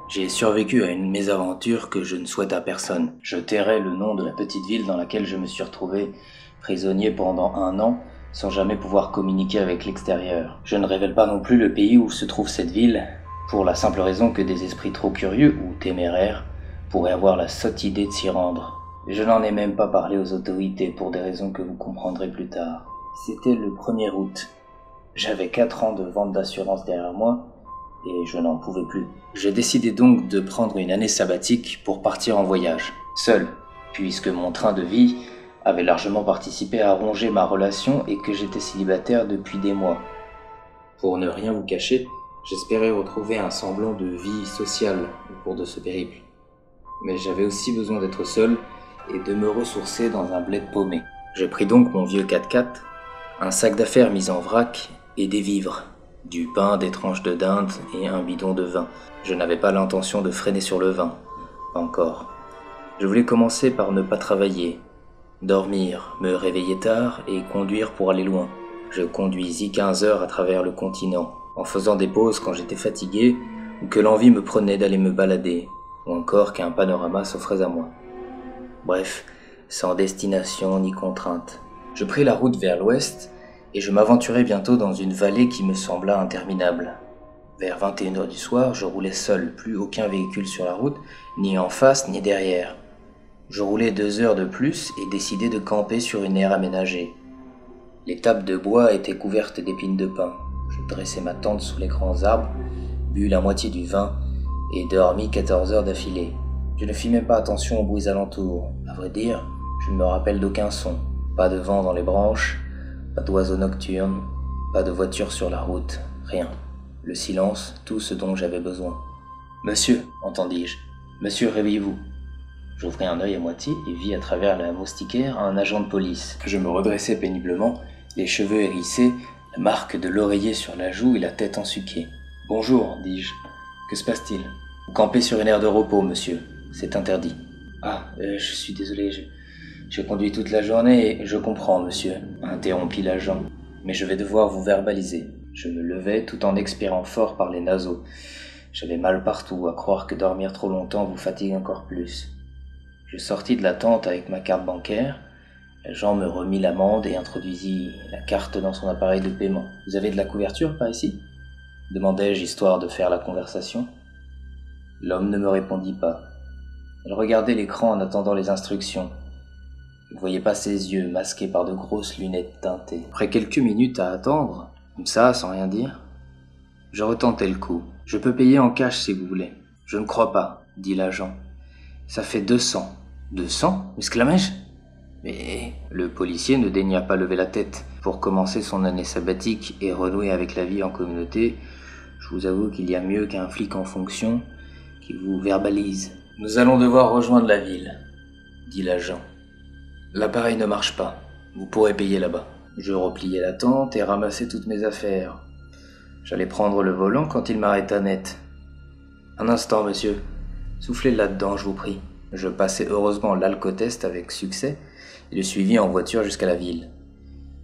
J'ai survécu à une mésaventure que je ne souhaite à personne. Je tairai le nom de la petite ville dans laquelle je me suis retrouvé prisonnier pendant 1 an, sans jamais pouvoir communiquer avec l'extérieur. Je ne révèle pas non plus le pays où se trouve cette ville, pour la simple raison que des esprits trop curieux ou téméraires pourraient avoir la sotte idée de s'y rendre. Je n'en ai même pas parlé aux autorités pour des raisons que vous comprendrez plus tard. C'était le 1er août. J'avais 4 ans de vente d'assurance derrière moi et je n'en pouvais plus. J'ai décidé donc de prendre une année sabbatique pour partir en voyage, seul, puisque mon train de vie avait largement participé à ronger ma relation et que j'étais célibataire depuis des mois. Pour ne rien vous cacher, j'espérais retrouver un semblant de vie sociale au cours de ce périple. Mais j'avais aussi besoin d'être seul et de me ressourcer dans un bled paumé. J'ai pris donc mon vieux 4x4, un sac d'affaires mis en vrac et des vivres, du pain, des tranches de dinde et un bidon de vin. Je n'avais pas l'intention de freiner sur le vin, pas encore. Je voulais commencer par ne pas travailler, dormir, me réveiller tard et conduire pour aller loin. Je conduisis 15 heures à travers le continent, en faisant des pauses quand j'étais fatigué ou que l'envie me prenait d'aller me balader, ou encore qu'un panorama s'offrait à moi. Bref, sans destination ni contrainte. Je pris la route vers l'ouest et je m'aventurai bientôt dans une vallée qui me sembla interminable. Vers 21h du soir, je roulais seul, plus aucun véhicule sur la route, ni en face ni derrière. Je roulais 2 heures de plus et décidai de camper sur une aire aménagée. Les tables de bois étaient couvertes d'épines de pin. Je dressai ma tente sous les grands arbres, bus la moitié du vin et dormis 14 heures d'affilée. Je ne fis même pas attention aux bruits alentours. À vrai dire, je ne me rappelle d'aucun son. Pas de vent dans les branches, pas d'oiseaux nocturnes, pas de voiture sur la route, rien. Le silence, tout ce dont j'avais besoin. « Monsieur !» entendis-je. « Monsieur, réveillez-vous !» J'ouvris un œil à moitié et vis à travers la moustiquaire un agent de police. Je me redressai péniblement, les cheveux hérissés, la marque de l'oreiller sur la joue et la tête ensuquée. « Bonjour !» dis-je. « Que se passe-t-il ?»« Vous campez sur une aire de repos, monsieur. C'est interdit. »« Ah, je suis désolé, j'ai conduit toute la journée et je comprends, monsieur, » interrompit l'agent. « Mais je vais devoir vous verbaliser. » Je me levai tout en expirant fort par les naseaux. J'avais mal partout, à croire que dormir trop longtemps vous fatigue encore plus. Je sortis de la tente avec ma carte bancaire. L'agent me remit l'amende et introduisit la carte dans son appareil de paiement. « Vous avez de la couverture par ici ?» demandai-je, histoire de faire la conversation. L'homme ne me répondit pas. Il regardait l'écran en attendant les instructions. Je ne voyais pas ses yeux, masqués par de grosses lunettes teintées. Après quelques minutes à attendre, comme ça, sans rien dire, je retentai le coup. « Je peux payer en cash si vous voulez. »« Je ne crois pas, » dit l'agent. « Ça fait 200. »« 200 » m'exclamai-je. Mais le policier ne daigna pas lever la tête. Pour commencer son année sabbatique et renouer avec la vie en communauté, je vous avoue qu'il y a mieux qu'un flic en fonction qui vous verbalise. « Nous allons devoir rejoindre la ville, » dit l'agent. « L'appareil ne marche pas. Vous pourrez payer là-bas. » Je repliai la tente et ramassai toutes mes affaires. J'allais prendre le volant quand il m'arrêta net. « Un instant, monsieur. Soufflez là-dedans, je vous prie. » Je passai heureusement l'alcotest avec succès et le suivis en voiture jusqu'à la ville.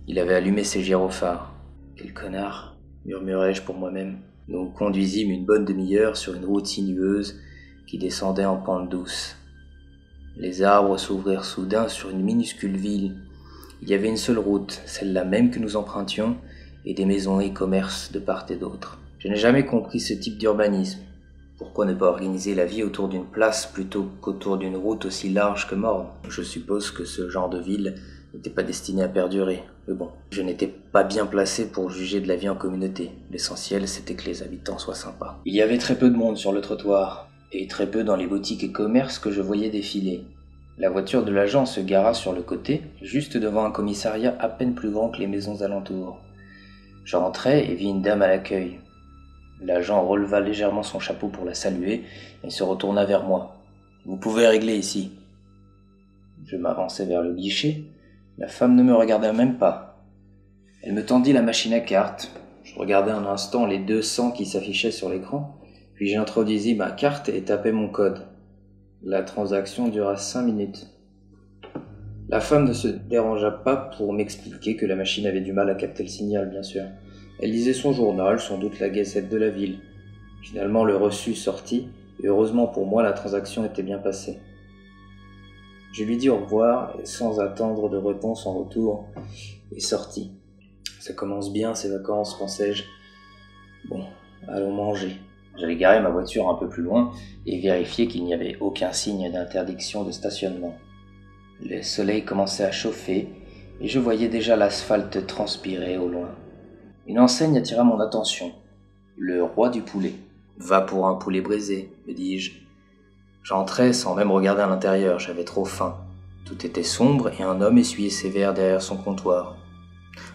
Il avait allumé ses gyrophares. « Quel connard !» murmurai-je pour moi-même. Nous conduisîmes une bonne demi-heure sur une route sinueuse qui descendait en pente douce. Les arbres s'ouvrirent soudain sur une minuscule ville. Il y avait une seule route, celle-là même que nous empruntions, et des maisons et commerces de part et d'autre. Je n'ai jamais compris ce type d'urbanisme. Pourquoi ne pas organiser la vie autour d'une place plutôt qu'autour d'une route aussi large que morne? Je suppose que ce genre de ville n'était pas destiné à perdurer. Mais bon, je n'étais pas bien placé pour juger de la vie en communauté. L'essentiel, c'était que les habitants soient sympas. Il y avait très peu de monde sur le trottoir, et très peu dans les boutiques et commerces que je voyais défiler. La voiture de l'agent se gara sur le côté, juste devant un commissariat à peine plus grand que les maisons alentours. J'entrai et vis une dame à l'accueil. L'agent releva légèrement son chapeau pour la saluer et se retourna vers moi. « Vous pouvez régler ici. » Je m'avançai vers le guichet. La femme ne me regarda même pas. Elle me tendit la machine à cartes. Je regardai un instant les 200 qui s'affichaient sur l'écran, puis j'introduisis ma carte et tapai mon code. La transaction dura 5 minutes. La femme ne se dérangea pas pour m'expliquer que la machine avait du mal à capter le signal, bien sûr. Elle lisait son journal, sans doute la Gazette de la ville. Finalement, le reçu sortit Et heureusement pour moi, la transaction était bien passée. Je lui dis au revoir et sans attendre de réponse en retour, est sorti. Ça commence bien ces vacances, pensais-je. Bon, allons manger. J'allais garer ma voiture un peu plus loin et vérifier qu'il n'y avait aucun signe d'interdiction de stationnement. Le soleil commençait à chauffer et je voyais déjà l'asphalte transpirer au loin. Une enseigne attira mon attention. Le roi du poulet. Va pour un poulet braisé, me dis-je. J'entrai sans même regarder à l'intérieur, j'avais trop faim. Tout était sombre et un homme essuyait ses verres derrière son comptoir.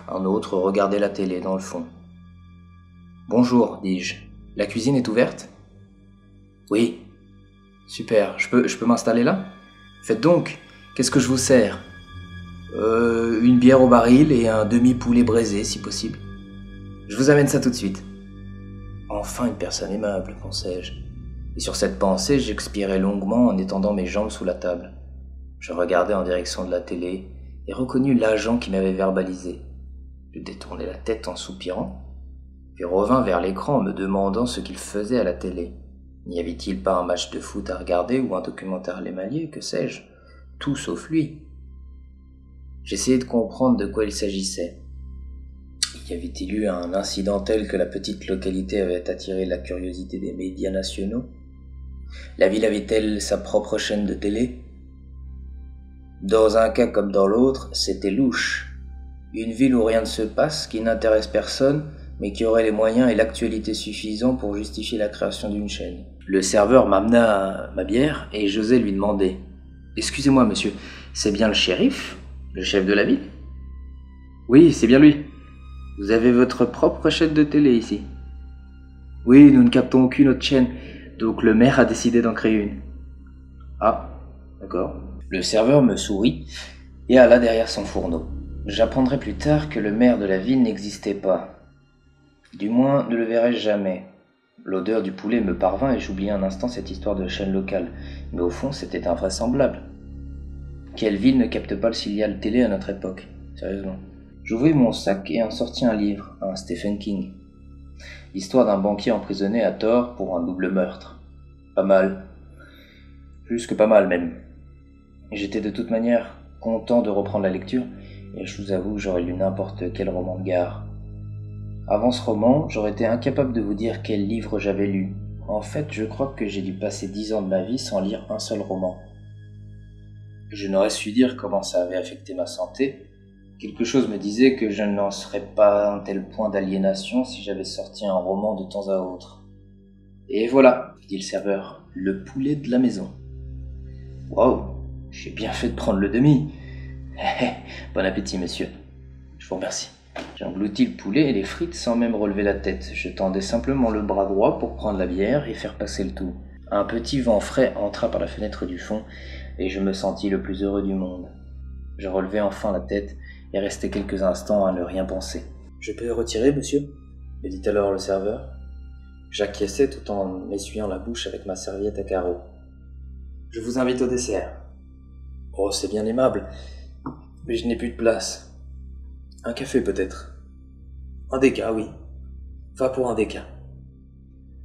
Un autre regardait la télé dans le fond. « Bonjour, dis-je. La cuisine est ouverte ?»« Oui. »« Super, je peux m'installer là ? » ?»« Faites donc, qu'est-ce que je vous sers ? » Une bière au baril et un demi-poulet braisé, si possible. »« Je vous amène ça tout de suite. » Enfin une personne aimable, pensais-je. Et sur cette pensée, j'expirais longuement en étendant mes jambes sous la table. Je regardais en direction de la télé et reconnus l'agent qui m'avait verbalisé. Je détournai la tête en soupirant, puis revins vers l'écran en me demandant ce qu'il faisait à la télé. N'y avait-il pas un match de foot à regarder ou un documentaire lémalier, que sais-je ? Tout sauf lui. J'essayais de comprendre de quoi il s'agissait. Y avait-il eu un incident tel que la petite localité avait attiré la curiosité des médias nationaux ? La ville avait-elle sa propre chaîne de télé ? Dans un cas comme dans l'autre, c'était louche. Une ville où rien ne se passe, qui n'intéresse personne, mais qui aurait les moyens et l'actualité suffisants pour justifier la création d'une chaîne. Le serveur m'amena ma bière et j'osais lui demander « Excusez-moi, monsieur, c'est bien le shérif, le chef de la ville ?»« Oui, c'est bien lui. Vous avez votre propre chaîne de télé ici ?»« Oui, nous ne captons aucune autre chaîne, donc le maire a décidé d'en créer une. »« Ah, d'accord. » Le serveur me sourit et alla derrière son fourneau. J'apprendrai plus tard que le maire de la ville n'existait pas. Du moins, ne le verrai-je jamais. L'odeur du poulet me parvint et j'oubliai un instant cette histoire de chaîne locale. Mais au fond, c'était invraisemblable. Quelle ville ne capte pas le signal télé à notre époque ? Sérieusement. J'ouvris mon sac et en sortis un livre, un Stephen King. L'histoire d'un banquier emprisonné à tort pour un double meurtre. Pas mal. Plus que pas mal même. J'étais de toute manière content de reprendre la lecture et je vous avoue que j'aurais lu n'importe quel roman de gare. Avant ce roman, j'aurais été incapable de vous dire quel livre j'avais lu. En fait, je crois que j'ai dû passer 10 ans de ma vie sans lire un seul roman. Je n'aurais su dire comment ça avait affecté ma santé. Quelque chose me disait que je n'en serais pas à un tel point d'aliénation si j'avais sorti un roman de temps à autre. Et voilà, dit le serveur, le poulet de la maison. Waouh, j'ai bien fait de prendre le demi. Bon appétit, monsieur. Je vous remercie. J'engloutis le poulet et les frites sans même relever la tête. Je tendais simplement le bras droit pour prendre la bière et faire passer le tout. Un petit vent frais entra par la fenêtre du fond et je me sentis le plus heureux du monde. Je relevai enfin la tête et restai quelques instants à ne rien penser. « Je peux retirer, monsieur ?» me dit alors le serveur. J'acquiesçai tout en m'essuyant la bouche avec ma serviette à carreaux. « Je vous invite au dessert. »« Oh, c'est bien aimable, mais je n'ai plus de place. Un café peut-être. Un déca, oui. Va pour un déca. »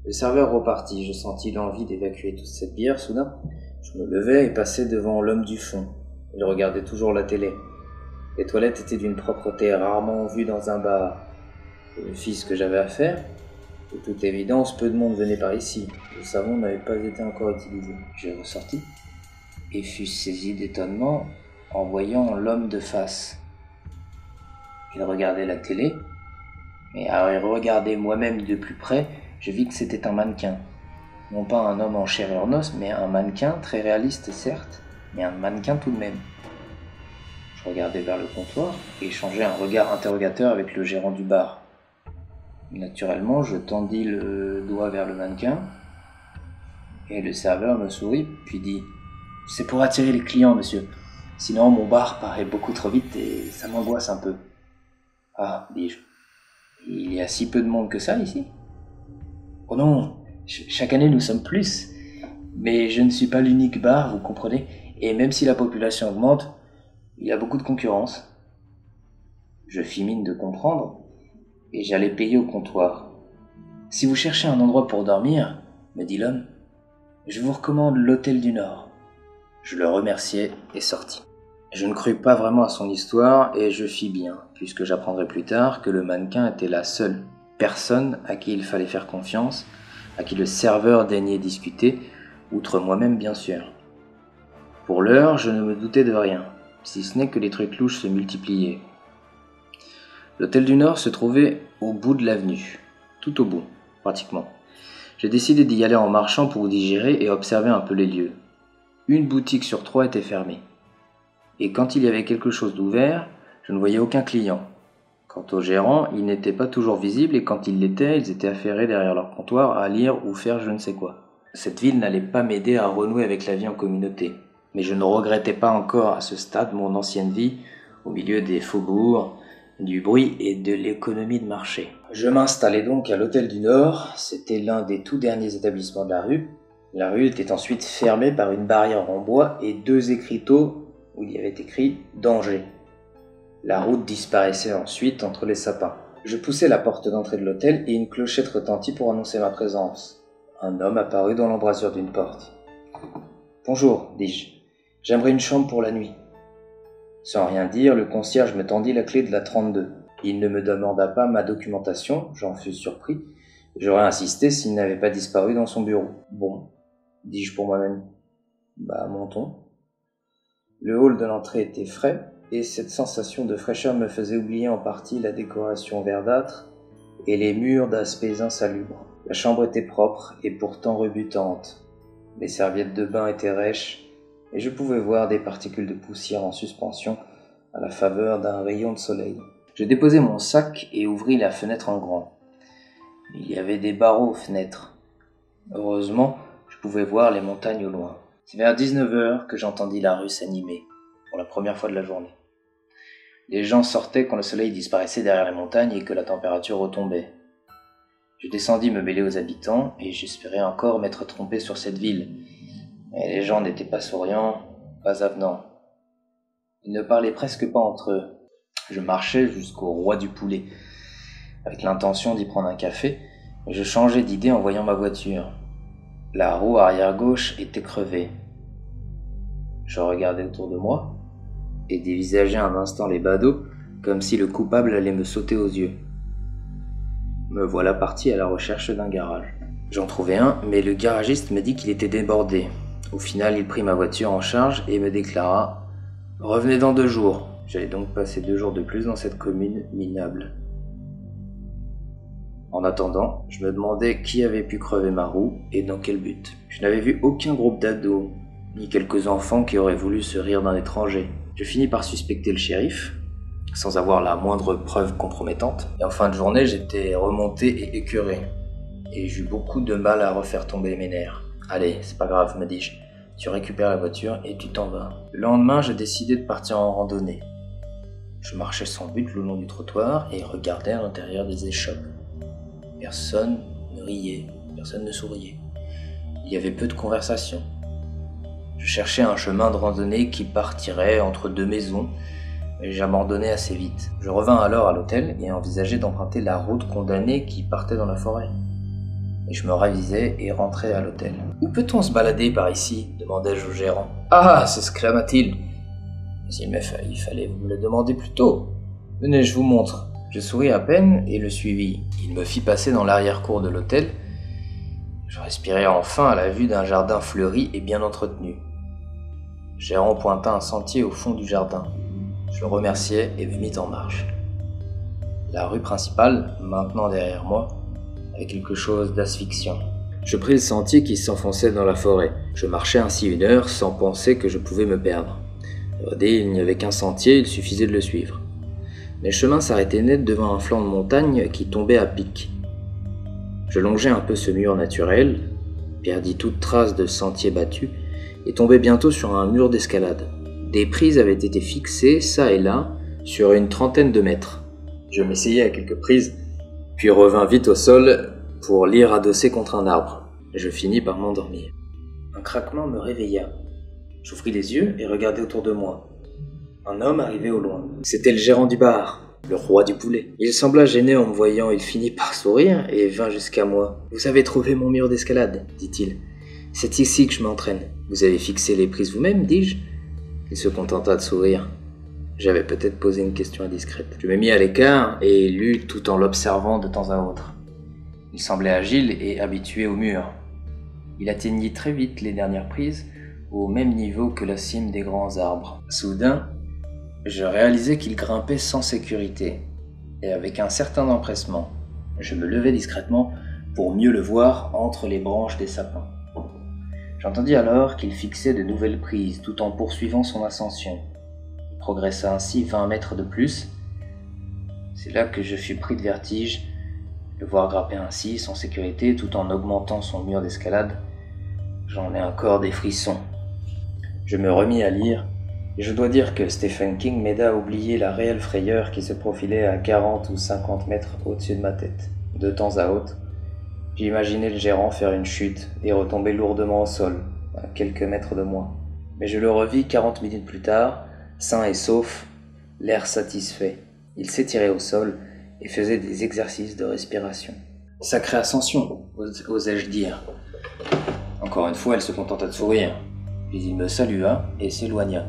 Le serveur repartit. Je sentis l'envie d'évacuer toute cette bière soudain. Je me levai et passai devant l'homme du fond. Il regardait toujours la télé. Les toilettes étaient d'une propreté rarement vue dans un bar. Je fis ce que j'avais à faire. De toute évidence, peu de monde venait par ici. Le savon n'avait pas été encore utilisé. Je ressortis et fus saisi d'étonnement en voyant l'homme de face. Il regardait la télé, mais à y regarder moi-même de plus près, je vis que c'était un mannequin. Non pas un homme en chair et en os, mais un mannequin, très réaliste certes, mais un mannequin tout de même. Je regardai vers le comptoir et échangeai un regard interrogateur avec le gérant du bar. Naturellement, je tendis le doigt vers le mannequin, et le serveur me sourit, puis dit « C'est pour attirer les clients, monsieur. Sinon, mon bar paraît beaucoup trop vite et ça m'angoisse un peu. » « Ah, dis-je, il y a si peu de monde que ça ici ? » ?»« Oh non, chaque année nous sommes plus. Mais je ne suis pas l'unique bar, vous comprenez, et même si la population augmente, il y a beaucoup de concurrence. » Je fis mine de comprendre, et j'allais payer au comptoir. « Si vous cherchez un endroit pour dormir, me dit l'homme, Je vous recommande l'Hôtel du Nord. » Je le remerciai et sortis. Je ne crus pas vraiment à son histoire et je fis bien, puisque j'apprendrai plus tard que le mannequin était la seule personne à qui il fallait faire confiance, à qui le serveur daignait discuter, outre moi-même bien sûr. Pour l'heure, je ne me doutais de rien, si ce n'est que les trucs louches se multipliaient. L'Hôtel du Nord se trouvait au bout de l'avenue, tout au bout, pratiquement. J'ai décidé d'y aller en marchant pour digérer et observer un peu les lieux. Une boutique sur 3 était fermée. Et quand il y avait quelque chose d'ouvert, je ne voyais aucun client. Quant aux gérants, ils n'étaient pas toujours visibles et quand ils l'étaient, ils étaient affairés derrière leur comptoir à lire ou faire je ne sais quoi. Cette ville n'allait pas m'aider à renouer avec la vie en communauté. Mais je ne regrettais pas encore à ce stade mon ancienne vie, au milieu des faubourgs, du bruit et de l'économie de marché. Je m'installai donc à l'Hôtel du Nord, c'était l'un des tout derniers établissements de la rue. La rue était ensuite fermée par une barrière en bois et 2 écriteaux où il y avait écrit « Danger ». La route disparaissait ensuite entre les sapins. Je poussai la porte d'entrée de l'hôtel et une clochette retentit pour annoncer ma présence. Un homme apparut dans l'embrasure d'une porte. « Bonjour, dis-je. J'aimerais une chambre pour la nuit. » Sans rien dire, le concierge me tendit la clé de la 32. Il ne me demanda pas ma documentation, j'en fus surpris. J'aurais insisté s'il n'avait pas disparu dans son bureau. « Bon, dis-je pour moi-même. Bah, montons. » Le hall de l'entrée était frais, et cette sensation de fraîcheur me faisait oublier en partie la décoration verdâtre et les murs d'aspects insalubres. La chambre était propre et pourtant rebutante. Les serviettes de bain étaient rêches, et je pouvais voir des particules de poussière en suspension à la faveur d'un rayon de soleil. Je déposai mon sac et ouvris la fenêtre en grand. Il y avait des barreaux aux fenêtres. Heureusement, je pouvais voir les montagnes au loin. C'est vers 19h que j'entendis la rue s'animer, pour la première fois de la journée. Les gens sortaient quand le soleil disparaissait derrière les montagnes et que la température retombait. Je descendis me mêler aux habitants et j'espérais encore m'être trompé sur cette ville. Mais les gens n'étaient pas souriants, pas avenants. Ils ne parlaient presque pas entre eux. Je marchais jusqu'au Roi du Poulet, avec l'intention d'y prendre un café, mais je changeais d'idée en voyant ma voiture. La roue arrière gauche était crevée. Je regardais autour de moi et dévisageais un instant les badauds comme si le coupable allait me sauter aux yeux. Me voilà parti à la recherche d'un garage. J'en trouvai un, mais le garagiste me dit qu'il était débordé. Au final, il prit ma voiture en charge et me déclara « Revenez dans 2 jours ». J'allais donc passer 2 jours de plus dans cette commune minable. En attendant, je me demandais qui avait pu crever ma roue et dans quel but. Je n'avais vu aucun groupe d'ados, ni quelques enfants qui auraient voulu se rire d'un étranger. Je finis par suspecter le shérif, sans avoir la moindre preuve compromettante. Et en fin de journée, j'étais remonté et écœuré. Et j'eus beaucoup de mal à refaire tomber mes nerfs. « Allez, c'est pas grave, me dis-je. Tu récupères la voiture et tu t'en vas. » Le lendemain, je décidai de partir en randonnée. Je marchais sans but le long du trottoir et regardais à l'intérieur des échoppes. Personne ne riait, personne ne souriait. Il y avait peu de conversation. Je cherchais un chemin de randonnée qui partirait entre 2 maisons, mais j'abandonnais assez vite. Je revins alors à l'hôtel et envisageais d'emprunter la route condamnée qui partait dans la forêt. Et je me ravisais et rentrais à l'hôtel. « Où peut-on se balader par ici ?» demandai-je au gérant. « Ah !» s'exclama-t-il. « Mais il fallait vous me le demander plus tôt. Venez, je vous montre. » Je souris à peine et le suivis. Il me fit passer dans l'arrière-cour de l'hôtel. Je respirai enfin à la vue d'un jardin fleuri et bien entretenu. Le gérant pointa un sentier au fond du jardin. Je le remerciai et me mis en marche. La rue principale, maintenant derrière moi, avait quelque chose d'asphyxiant. Je pris le sentier qui s'enfonçait dans la forêt. Je marchais ainsi 1 heure sans penser que je pouvais me perdre. Il n'y avait qu'un sentier, il suffisait de le suivre. Les chemins s'arrêtaient net devant un flanc de montagne qui tombait à pic. Je longeais un peu ce mur naturel, perdis toute trace de sentier battu et tombais bientôt sur un mur d'escalade. Des prises avaient été fixées, ça et là, sur une 30aine de mètres. Je m'essayai à quelques prises, puis revins vite au sol pour lire adossé contre un arbre. Je finis par m'endormir. Un craquement me réveilla. J'ouvris les yeux et regardai autour de moi. Un homme arrivait au loin. C'était le gérant du bar, le Roi du Poulet. Il sembla gêné en me voyant, il finit par sourire et vint jusqu'à moi. « Vous avez trouvé mon mur d'escalade » dit-il. C'est ici que je m'entraîne. Vous avez fixé les prises vous-même, dis-je. Il se contenta de sourire. J'avais peut-être posé une question indiscrète. Je me mis à l'écart et lus tout en l'observant de temps à autre. Il semblait agile et habitué au mur. Il atteignit très vite les dernières prises, au même niveau que la cime des grands arbres. Soudain, je réalisai qu'il grimpait sans sécurité, et avec un certain empressement. Je me levai discrètement pour mieux le voir entre les branches des sapins. J'entendis alors qu'il fixait de nouvelles prises tout en poursuivant son ascension. Il progressa ainsi 20 mètres de plus. C'est là que je fus pris de vertige. Le voir grimper ainsi, sans sécurité, tout en augmentant son mur d'escalade, j'en ai encore des frissons. Je me remis à lire, et je dois dire que Stephen King m'aida à oublier la réelle frayeur qui se profilait à 40 ou 50 mètres au-dessus de ma tête. De temps à autre, j'imaginais le gérant faire une chute et retomber lourdement au sol, à quelques mètres de moi. Mais je le revis 40 minutes plus tard, sain et sauf, l'air satisfait. Il s'étirait au sol et faisait des exercices de respiration. Sacrée ascension, osais-je dire. Encore une fois, elle se contenta de sourire, puis il me salua et s'éloigna.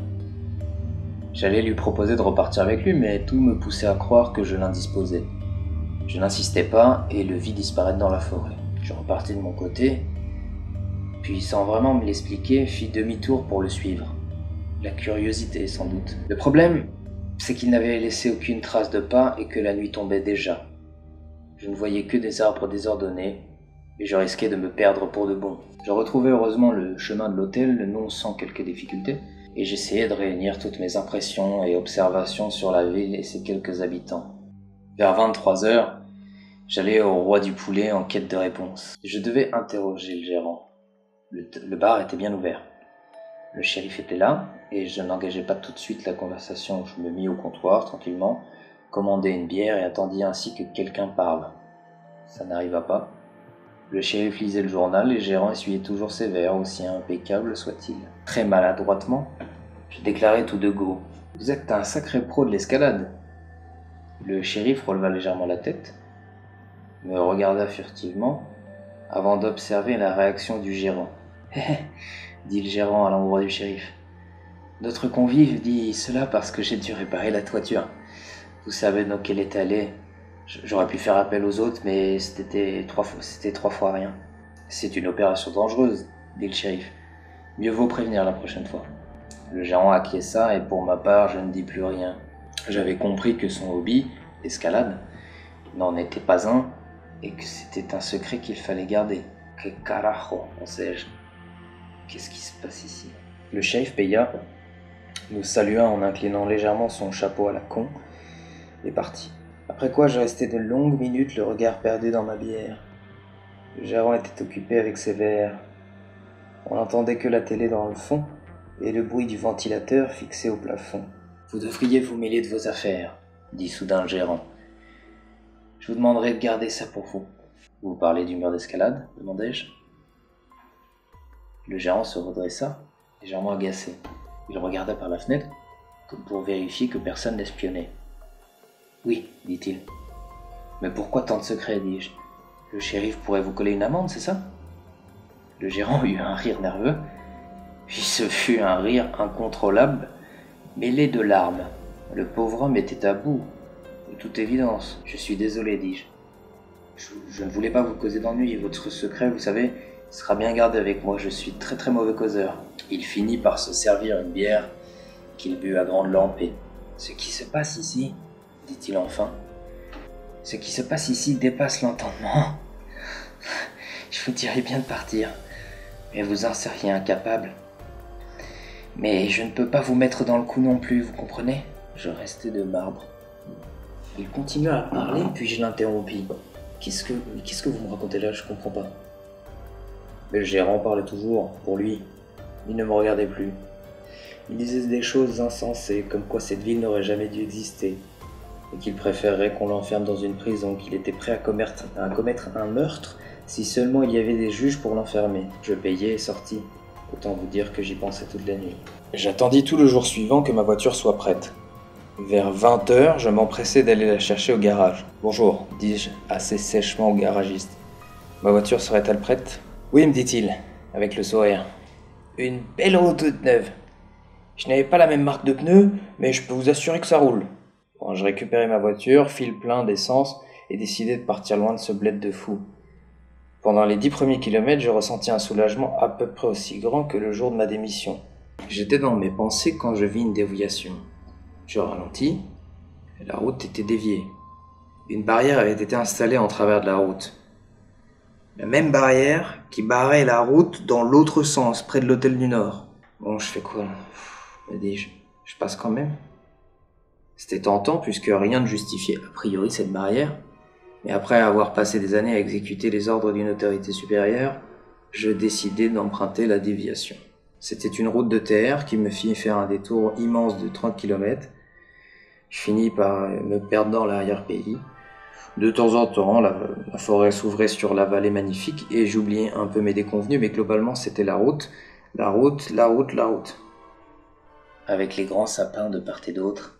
J'allais lui proposer de repartir avec lui, mais tout me poussait à croire que je l'indisposais. Je n'insistais pas et le vis disparaître dans la forêt. Je repartis de mon côté, puis sans vraiment me l'expliquer, fis demi-tour pour le suivre. La curiosité, sans doute. Le problème, c'est qu'il n'avait laissé aucune trace de pas et que la nuit tombait déjà. Je ne voyais que des arbres désordonnés, et je risquais de me perdre pour de bon. Je retrouvai heureusement le chemin de l'hôtel, non sans quelques difficultés, et j'essayais de réunir toutes mes impressions et observations sur la ville et ses quelques habitants. Vers 23 heures, j'allais au Roi du Poulet en quête de réponse. Je devais interroger le gérant. Le bar était bien ouvert. Le shérif était là, et je n'engageais pas tout de suite la conversation. Je me mis au comptoir, tranquillement, commandai une bière et attendis ainsi que quelqu'un parle. Ça n'arriva pas. Le shérif lisait le journal et le gérant essuyait toujours ses verres, aussi impeccable soit-il. Très maladroitement, je déclarai tout de go. « Vous êtes un sacré pro de l'escalade !» Le shérif releva légèrement la tête, me regarda furtivement, avant d'observer la réaction du gérant. « Hé, dit le gérant à l'endroit du shérif. Notre convive dit cela parce que j'ai dû réparer la toiture. Vous savez dans quel état elle est. J'aurais pu faire appel aux autres, mais c'était trois fois rien. C'est une opération dangereuse, dit le shérif. Mieux vaut prévenir la prochaine fois. » Le gérant acquiesça et pour ma part, je ne dis plus rien. J'avais compris que son hobby, l'escalade, n'en était pas un et que c'était un secret qu'il fallait garder. Que carajo, pensais-je. Qu'est-ce qui se passe ici? Le shérif paya, nous salua en inclinant légèrement son chapeau à la con et partit. Après quoi, je restai de longues minutes le regard perdu dans ma bière. Le gérant était occupé avec ses verres. On n'entendait que la télé dans le fond et le bruit du ventilateur fixé au plafond. « Vous devriez vous mêler de vos affaires, » dit soudain le gérant. « Je vous demanderai de garder ça pour vous. »« Vous parlez du mur d'escalade ?» demandai-je. Le gérant se redressa, légèrement agacé. Il regarda par la fenêtre, comme pour vérifier que personne l'espionnait. « Oui, dit-il. »« Mais pourquoi tant de secrets, dis-je. Le shérif pourrait vous coller une amende, c'est ça ?» Le gérant eut un rire nerveux, puis ce fut un rire incontrôlable, mêlé de larmes. Le pauvre homme était à bout, de toute évidence. « Je suis désolé, dis-je. Je ne voulais pas vous causer d'ennui. Votre secret, vous savez, sera bien gardé avec moi. Je suis très très mauvais causeur. » Il finit par se servir une bière qu'il but à grande lampée. « Ce qui se passe ici, dit-il enfin, ce qui se passe ici dépasse l'entendement. Je vous dirais bien de partir, mais vous en seriez incapable. Mais je ne peux pas vous mettre dans le coup non plus, vous comprenez ?» Je restai de marbre. Il continua à parler, puis je l'interrompis. Qu'est-ce que vous me racontez là? Je comprends pas. Mais le gérant parlait toujours, pour lui. Il ne me regardait plus. Il disait des choses insensées, comme quoi cette ville n'aurait jamais dû exister, et qu'il préférerait qu'on l'enferme dans une prison, qu'il était prêt à commettre un meurtre si seulement il y avait des juges pour l'enfermer. Je payai et sortis. Autant vous dire que j'y pensais toute la nuit. J'attendis tout le jour suivant que ma voiture soit prête. Vers 20h, je m'empressai d'aller la chercher au garage. « Bonjour, dis-je assez sèchement au garagiste. Ma voiture serait-elle prête ?»« Oui, me dit-il. avec le sourire. Une belle route toute neuve. Je n'avais pas la même marque de pneus, mais je peux vous assurer que ça roule. Bon, je récupérais ma voiture, fil plein d'essence, et décidai de partir loin de ce bled de fou. Pendant les 10 premiers kilomètres, je ressentis un soulagement à peu près aussi grand que le jour de ma démission. J'étais dans mes pensées quand je vis une déviation. Je ralentis, et la route était déviée. Une barrière avait été installée en travers de la route. La même barrière qui barrait la route dans l'autre sens, près de l'hôtel du Nord. Bon, je fais quoi? Me dis-je, je passe quand même. C'était tentant puisque rien ne justifiait a priori cette barrière. Mais après avoir passé des années à exécuter les ordres d'une autorité supérieure, je décidai d'emprunter la déviation. C'était une route de terre qui me fit faire un détour immense de 30 km. Je finis par me perdre dans l'arrière-pays. De temps en temps, la forêt s'ouvrait sur la vallée magnifique et j'oubliais un peu mes déconvenues, mais globalement c'était la route, la route, la route, la route. Avec les grands sapins de part et d'autre.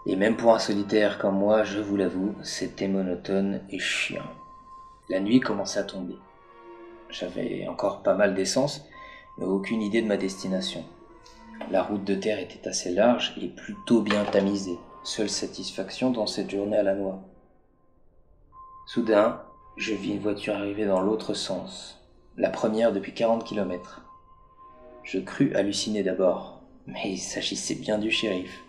Et même pour un solitaire comme moi, je vous l'avoue, c'était monotone et chiant. La nuit commençait à tomber. J'avais encore pas mal d'essence, mais aucune idée de ma destination. La route de terre était assez large et plutôt bien tamisée. Seule satisfaction dans cette journée à la noix. Soudain, je vis une voiture arriver dans l'autre sens, la première depuis 40 km. Je crus halluciner d'abord, mais il s'agissait bien du shérif.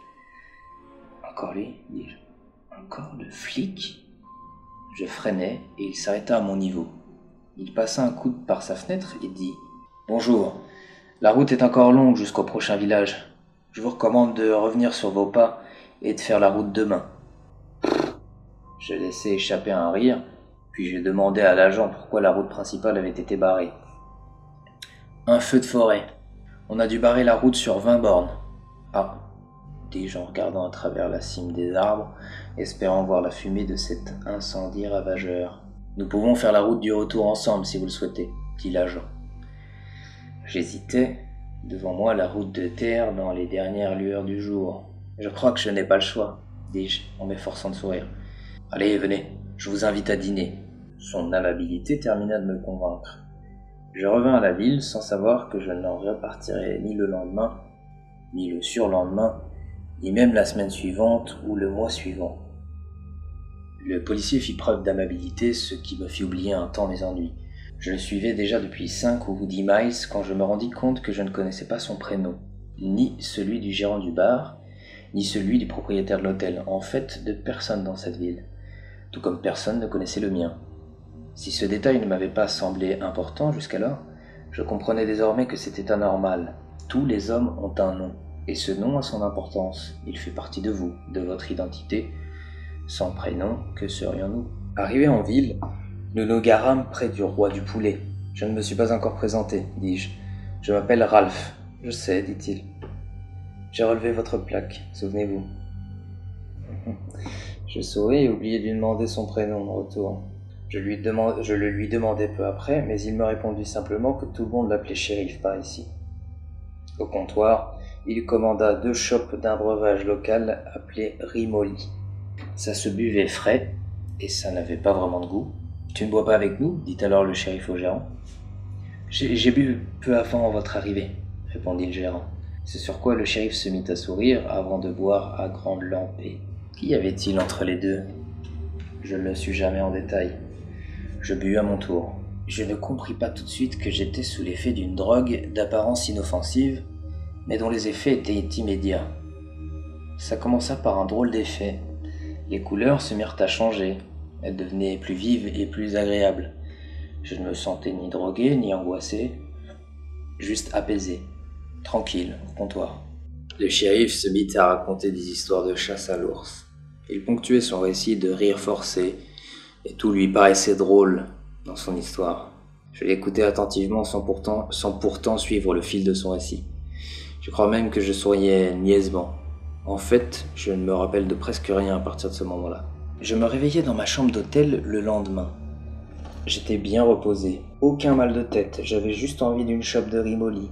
Encore lui, dis-je. Encore le flic? Je freinai et il s'arrêta à mon niveau. Il passa un coude par sa fenêtre et dit « Bonjour, la route est encore longue jusqu'au prochain village. Je vous recommande de revenir sur vos pas et de faire la route demain. » Je laissai échapper un rire, puis je demandai à l'agent pourquoi la route principale avait été barrée. « Un feu de forêt. On a dû barrer la route sur 20 bornes. » Ah, dis-je en regardant à travers la cime des arbres, espérant voir la fumée de cet incendie ravageur. « Nous pouvons faire la route du retour ensemble si vous le souhaitez, » dit l'agent. J'hésitais, devant moi la route de terre dans les dernières lueurs du jour. « Je crois que je n'ai pas le choix, » dis-je en m'efforçant de sourire. « Allez, venez, je vous invite à dîner. » Son amabilité termina de me convaincre. Je revins à la ville sans savoir que je n'en repartirais ni le lendemain, ni le surlendemain, ni même la semaine suivante ou le mois suivant. Le policier fit preuve d'amabilité, ce qui me fit oublier un temps mes ennuis. Je le suivais déjà depuis 5 ou 10 miles quand je me rendis compte que je ne connaissais pas son prénom, ni celui du gérant du bar, ni celui du propriétaire de l'hôtel, en fait de personne dans cette ville, tout comme personne ne connaissait le mien. Si ce détail ne m'avait pas semblé important jusqu'alors, je comprenais désormais que c'était anormal. Tous les hommes ont un nom, et ce nom a son importance. Il fait partie de vous, de votre identité. Sans prénom, que serions-nous? Arrivés en ville, nous nous garâmes près du roi du poulet. « Je ne me suis pas encore présenté, dis-je. Je m'appelle Ralph. »« Je sais, dit-il. J'ai relevé votre plaque, souvenez-vous. » Je souris et oubliai de lui demander son prénom en retour. Je le lui demandai peu après, mais il me répondit simplement que tout le monde l'appelait shérif par ici. Au comptoir, il commanda 2 chopes d'un breuvage local appelé Rimoli. Ça se buvait frais, et ça n'avait pas vraiment de goût. « Tu ne bois pas avec nous ?» dit alors le shérif au gérant. « J'ai bu peu avant votre arrivée, » répondit le gérant. C'est sur quoi le shérif se mit à sourire avant de boire à grandes lampées. Qu'y avait-il entre les deux? Je ne le sus jamais en détail. Je bus à mon tour. Je ne compris pas tout de suite que j'étais sous l'effet d'une drogue d'apparence inoffensive, mais dont les effets étaient immédiats. Ça commença par un drôle d'effet. Les couleurs se mirent à changer. Elles devenaient plus vives et plus agréables. Je ne me sentais ni drogué, ni angoissé, juste apaisé, tranquille, au comptoir. Le shérif se mit à raconter des histoires de chasse à l'ours. Il ponctuait son récit de rires forcés, et tout lui paraissait drôle dans son histoire. Je l'écoutais attentivement sans pourtant suivre le fil de son récit. Je crois même que je souriais niaisement. En fait, je ne me rappelle de presque rien à partir de ce moment-là. Je me réveillai dans ma chambre d'hôtel le lendemain. J'étais bien reposé, aucun mal de tête, j'avais juste envie d'une chope de Rimoli.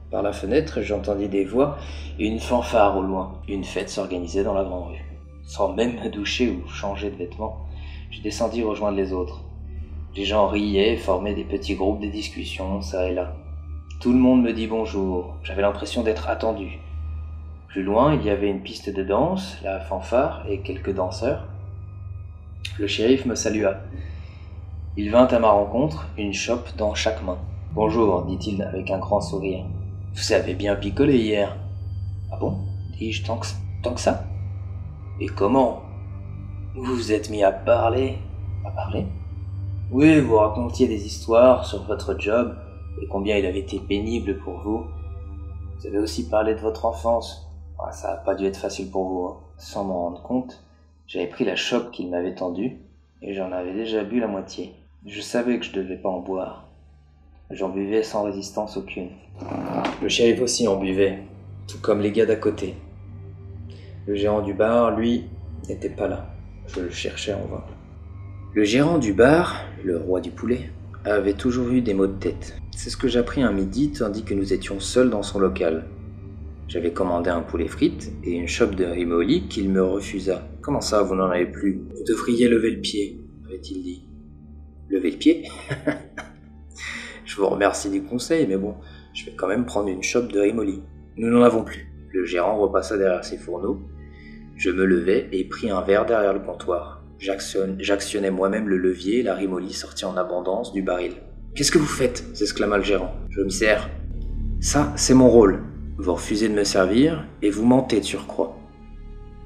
Par la fenêtre, j'entendis des voix et une fanfare au loin. Une fête s'organisait dans la grande rue. Sans même me doucher ou changer de vêtements, je descendis rejoindre les autres. Les gens riaient et formaient des petits groupes de discussion, ça et là. Tout le monde me dit bonjour, j'avais l'impression d'être attendu. Plus loin, il y avait une piste de danse, la fanfare et quelques danseurs. Le shérif me salua. Il vint à ma rencontre, une chope dans chaque main. « Bonjour, dit-il avec un grand sourire. Vous avez bien picolé hier. »« Ah bon ?» dis-je, tant que ça ? »« Et comment ? Vous vous êtes mis à parler. »« À parler ? » ?»« Oui, vous racontiez des histoires sur votre job et combien il avait été pénible pour vous. Vous avez aussi parlé de votre enfance. Ah, ça n'a pas dû être facile pour vous. Hein. » Sans m'en rendre compte, j'avais pris la chope qu'il m'avait tendue et j'en avais déjà bu la moitié. Je savais que je devais pas en boire. J'en buvais sans résistance aucune. Le shérif aussi en buvait, tout comme les gars d'à côté. Le gérant du bar, lui, n'était pas là. Je le cherchais en vain. Le gérant du bar, le roi du poulet, avait toujours eu des maux de tête. C'est ce que j'appris un midi tandis que nous étions seuls dans son local. J'avais commandé un poulet frites et une chope de riz molli qu'il me refusa. « Comment ça, vous n'en avez plus ? Vous devriez lever le pied, avait-il dit. »« Lever le pied ? Je vous remercie du conseil, mais bon, je vais quand même prendre une chope de riz molli. Nous n'en avons plus. » Le gérant repassa derrière ses fourneaux. Je me levai et pris un verre derrière le comptoir. J'actionnai moi-même le levier et la riz molli sortit en abondance du baril. « Qu'est-ce que vous faites ?» s'exclama le gérant. « Je me sers. »« Ça, c'est mon rôle. Vous refusez de me servir et vous mentez de surcroît. »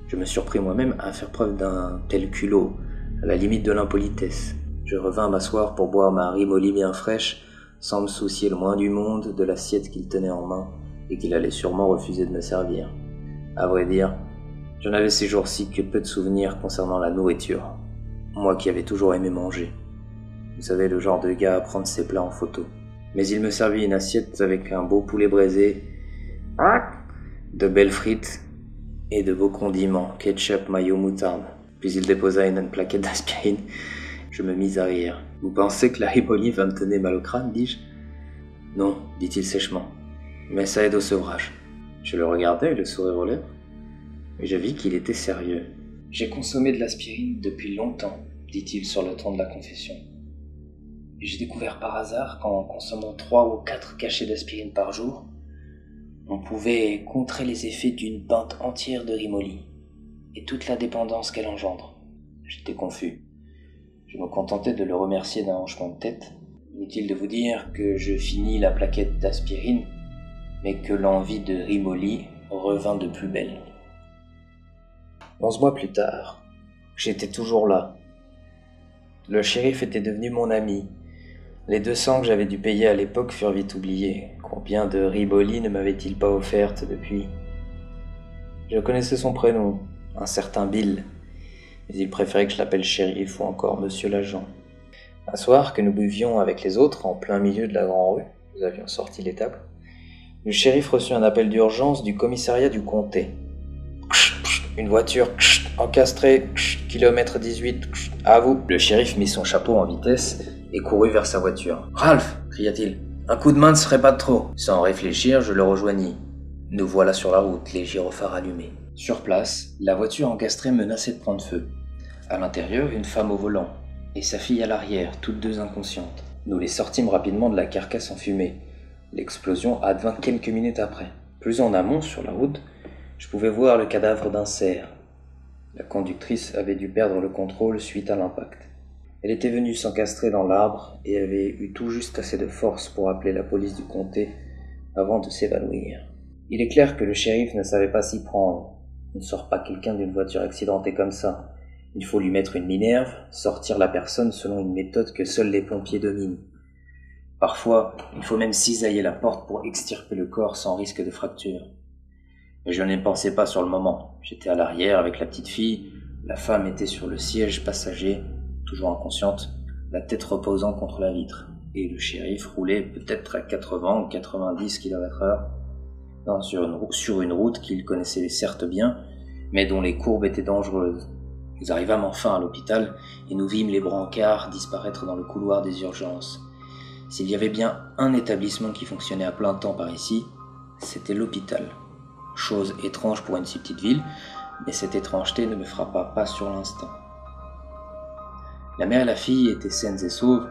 Je me surpris moi-même à faire preuve d'un tel culot, à la limite de l'impolitesse. Je revins m'asseoir pour boire ma riz molli bien fraîche, sans me soucier le moins du monde de l'assiette qu'il tenait en main et qu'il allait sûrement refuser de me servir. À vrai dire, j'en avais ces jours-ci que peu de souvenirs concernant la nourriture. Moi qui avais toujours aimé manger. Vous savez, le genre de gars à prendre ses plats en photo. Mais il me servit une assiette avec un beau poulet braisé, de belles frites et de beaux condiments, ketchup, mayo, moutarde. Puis il déposa une plaquette d'aspirine. Je me mis à rire. « Vous pensez que la riz molli va me tenir mal au crâne, dis-je. »« Non, dit-il sèchement, mais ça aide au sevrage. » Je le regardais, le sourire aux lèvres, et je vis qu'il était sérieux. « J'ai consommé de l'aspirine depuis longtemps, dit-il sur le ton de la confession. Et j'ai découvert par hasard qu'en consommant 3 ou 4 cachets d'aspirine par jour, on pouvait contrer les effets d'une pinte entière de riz molli et toute la dépendance qu'elle engendre. » J'étais confus. Je me contentais de le remercier d'un hochement de tête. Inutile de vous dire que je finis la plaquette d'aspirine, mais que l'envie de riz molli revint de plus belle. 11 mois plus tard, j'étais toujours là. Le shérif était devenu mon ami. Les 200 que j'avais dû payer à l'époque furent vite oubliés. Combien de riz molli ne m'avait-il pas offerte depuis ? Je connaissais son prénom, un certain Bill. Mais il préférait que je l'appelle shérif ou encore monsieur l'agent. Un soir que nous buvions avec les autres en plein milieu de la grande rue, nous avions sorti les tables, le shérif reçut un appel d'urgence du commissariat du comté. Une voiture encastrée, kilomètre 18, à vous. Le shérif mit son chapeau en vitesse et courut vers sa voiture. « Ralph !» cria-t-il. « Un coup de main ne serait pas de trop. » Sans réfléchir, je le rejoignis. Nous voilà sur la route, les gyrophares allumés. Sur place, la voiture encastrée menaçait de prendre feu. À l'intérieur, une femme au volant, et sa fille à l'arrière, toutes deux inconscientes. Nous les sortîmes rapidement de la carcasse enfumée. L'explosion advint quelques minutes après. Plus en amont, sur la route, je pouvais voir le cadavre d'un cerf. La conductrice avait dû perdre le contrôle suite à l'impact. Elle était venue s'encastrer dans l'arbre et avait eu tout juste assez de force pour appeler la police du comté avant de s'évanouir. Il est clair que le shérif ne savait pas s'y prendre. On ne sort pas quelqu'un d'une voiture accidentée comme ça. Il faut lui mettre une minerve, sortir la personne selon une méthode que seuls les pompiers dominent. Parfois, il faut même cisailler la porte pour extirper le corps sans risque de fracture. Mais je n'y pensais pas sur le moment. J'étais à l'arrière avec la petite fille, la femme était sur le siège passager, toujours inconsciente, la tête reposant contre la vitre, et le shérif roulait peut-être à 80 ou 90 km/h sur une route qu'il connaissait certes bien, mais dont les courbes étaient dangereuses. Nous arrivâmes enfin à l'hôpital et nous vîmes les brancards disparaître dans le couloir des urgences. S'il y avait bien un établissement qui fonctionnait à plein temps par ici, c'était l'hôpital. Chose étrange pour une si petite ville, mais cette étrangeté ne me frappa pas sur l'instant. La mère et la fille étaient saines et sauves,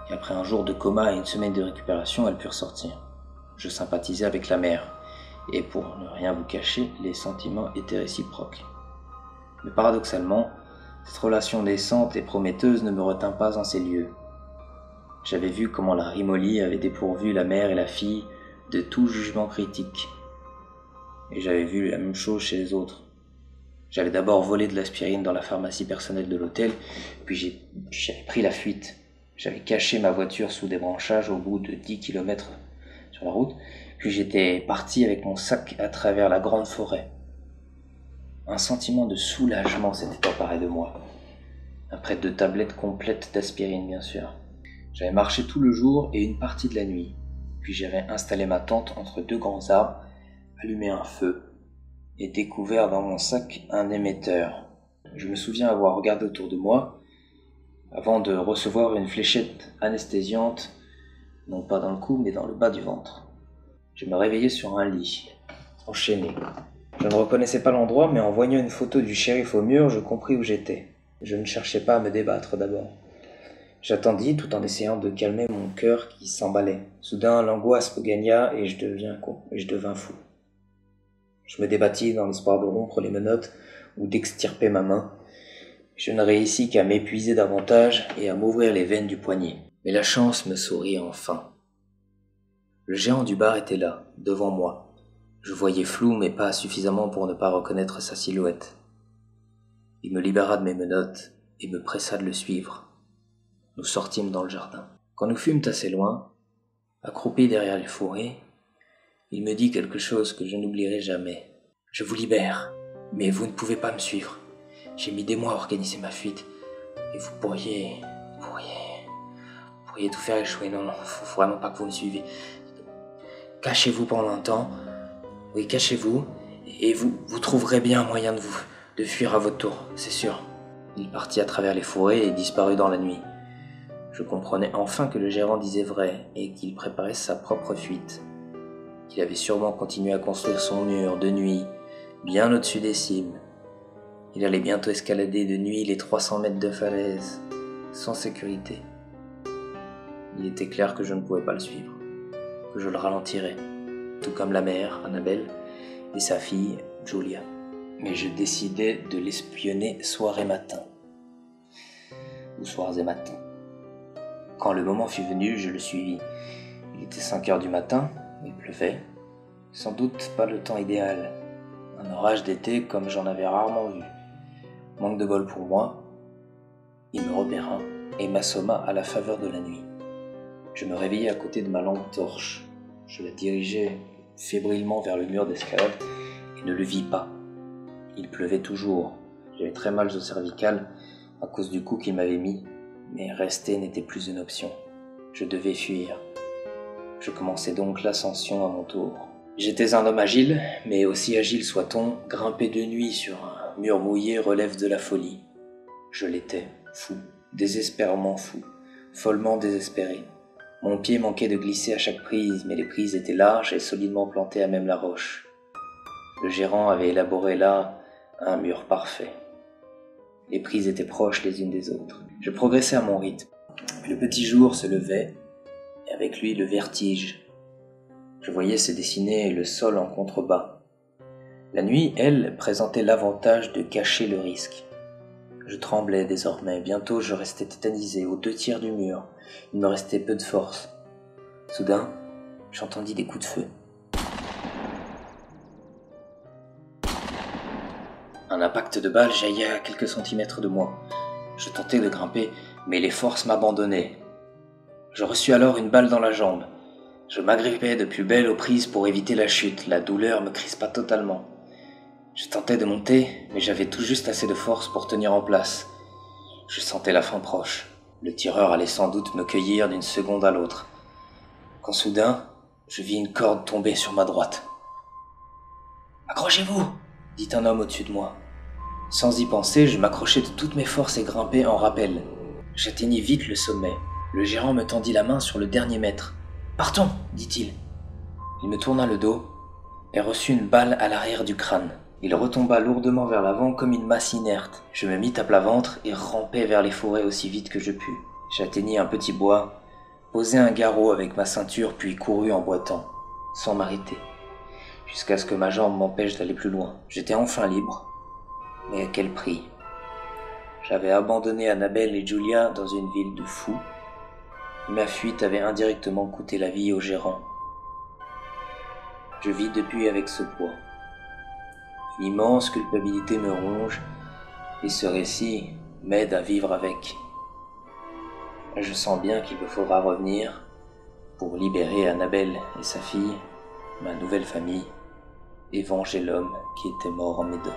et après un jour de coma et une semaine de récupération, elles purent sortir. Je sympathisais avec la mère, et pour ne rien vous cacher, les sentiments étaient réciproques. Mais paradoxalement, cette relation naissante et prometteuse ne me retint pas en ces lieux. J'avais vu comment la Rimoli avait dépourvu la mère et la fille de tout jugement critique. Et j'avais vu la même chose chez les autres. J'avais d'abord volé de l'aspirine dans la pharmacie personnelle de l'hôtel, puis j'avais pris la fuite. J'avais caché ma voiture sous des branchages au bout de 10 km sur la route, puis j'étais parti avec mon sac à travers la grande forêt. Un sentiment de soulagement s'était emparé de moi, après 2 tablettes complètes d'aspirine bien sûr. J'avais marché tout le jour et une partie de la nuit, puis j'avais installé ma tente entre 2 grands arbres, allumé un feu et découvert dans mon sac un émetteur. Je me souviens avoir regardé autour de moi avant de recevoir une fléchette anesthésiante, non pas dans le cou mais dans le bas du ventre. Je me réveillais sur un lit, enchaîné. Je ne reconnaissais pas l'endroit, mais en voyant une photo du shérif au mur, je compris où j'étais. Je ne cherchais pas à me débattre d'abord. J'attendis tout en essayant de calmer mon cœur qui s'emballait. Soudain, l'angoisse me gagna et je devins fou. Je me débattis dans l'espoir de rompre les menottes ou d'extirper ma main. Je ne réussis qu'à m'épuiser davantage et à m'ouvrir les veines du poignet. Mais la chance me sourit enfin. Le géant du bar était là, devant moi. Je voyais flou, mais pas suffisamment pour ne pas reconnaître sa silhouette. Il me libéra de mes menottes et me pressa de le suivre. Nous sortîmes dans le jardin. Quand nous fûmes assez loin, accroupis derrière les fourrés, il me dit quelque chose que je n'oublierai jamais. « Je vous libère, mais vous ne pouvez pas me suivre. J'ai mis des mois à organiser ma fuite, et vous pourriez tout faire échouer. Non, faut vraiment pas que vous me suivez. Cachez-vous pendant un temps. Oui, cachez-vous, et vous trouverez bien un moyen de fuir à votre tour, c'est sûr. » Il partit à travers les fourrés et disparut dans la nuit. Je comprenais enfin que le gérant disait vrai et qu'il préparait sa propre fuite. Qu'il avait sûrement continué à construire son mur de nuit, bien au-dessus des cimes. Il allait bientôt escalader de nuit les 300 mètres de falaise, sans sécurité. Il était clair que je ne pouvais pas le suivre, que je le ralentirais, tout comme la mère, Annabelle, et sa fille, Julia. Mais je décidai de l'espionner soir et matin. Ou soirs et matins. Quand le moment fut venu, je le suivis. Il était 5 heures du matin, il pleuvait. Sans doute pas le temps idéal. Un orage d'été comme j'en avais rarement vu. Manque de bol pour moi. Il me repéra et m'assomma à la faveur de la nuit. Je me réveillai à côté de ma lampe torche. Je la dirigeais fébrilement vers le mur d'escalade et ne le vis pas. Il pleuvait toujours. J'avais très mal aux cervicales à cause du coup qu'il m'avait mis, mais rester n'était plus une option. Je devais fuir. Je commençais donc l'ascension à mon tour. J'étais un homme agile, mais aussi agile soit-on, grimper de nuit sur un mur mouillé relève de la folie. Je l'étais, fou, désespérément fou, follement désespéré. Mon pied manquait de glisser à chaque prise, mais les prises étaient larges et solidement plantées à même la roche. Le gérant avait élaboré là un mur parfait. Les prises étaient proches les unes des autres. Je progressais à mon rythme. Le petit jour se levait, et avec lui le vertige. Je voyais se dessiner le sol en contrebas. La nuit, elle, présentait l'avantage de cacher le risque. Je tremblais désormais. Bientôt, je restais tétanisé aux 2 tiers du mur. Il me restait peu de force. Soudain, j'entendis des coups de feu. Un impact de balle jaillit à quelques centimètres de moi. Je tentais de grimper, mais les forces m'abandonnaient. Je reçus alors une balle dans la jambe. Je m'agrippais de plus belle aux prises pour éviter la chute. La douleur me crispa totalement. Je tentais de monter, mais j'avais tout juste assez de force pour tenir en place. Je sentais la fin proche. Le tireur allait sans doute me cueillir d'une seconde à l'autre. Quand soudain, je vis une corde tomber sur ma droite. « Accrochez-vous !» dit un homme au-dessus de moi. Sans y penser, je m'accrochai de toutes mes forces et grimpai en rappel. J'atteignis vite le sommet. Le gérant me tendit la main sur le dernier mètre. « Partons !» dit-il. Il me tourna le dos et reçut une balle à l'arrière du crâne. Il retomba lourdement vers l'avant comme une masse inerte. Je me mis à plat ventre et rampai vers les forêts aussi vite que je pus. J'atteignis un petit bois, posai un garrot avec ma ceinture puis courus en boitant, sans m'arrêter, jusqu'à ce que ma jambe m'empêche d'aller plus loin. J'étais enfin libre, mais à quel prix? J'avais abandonné Annabelle et Julia dans une ville de fous. Ma fuite avait indirectement coûté la vie au gérant. Je vis depuis avec ce poids. Une immense culpabilité me ronge, et ce récit m'aide à vivre avec. Je sens bien qu'il me faudra revenir pour libérer Annabelle et sa fille, ma nouvelle famille, et venger l'homme qui était mort en mes dos.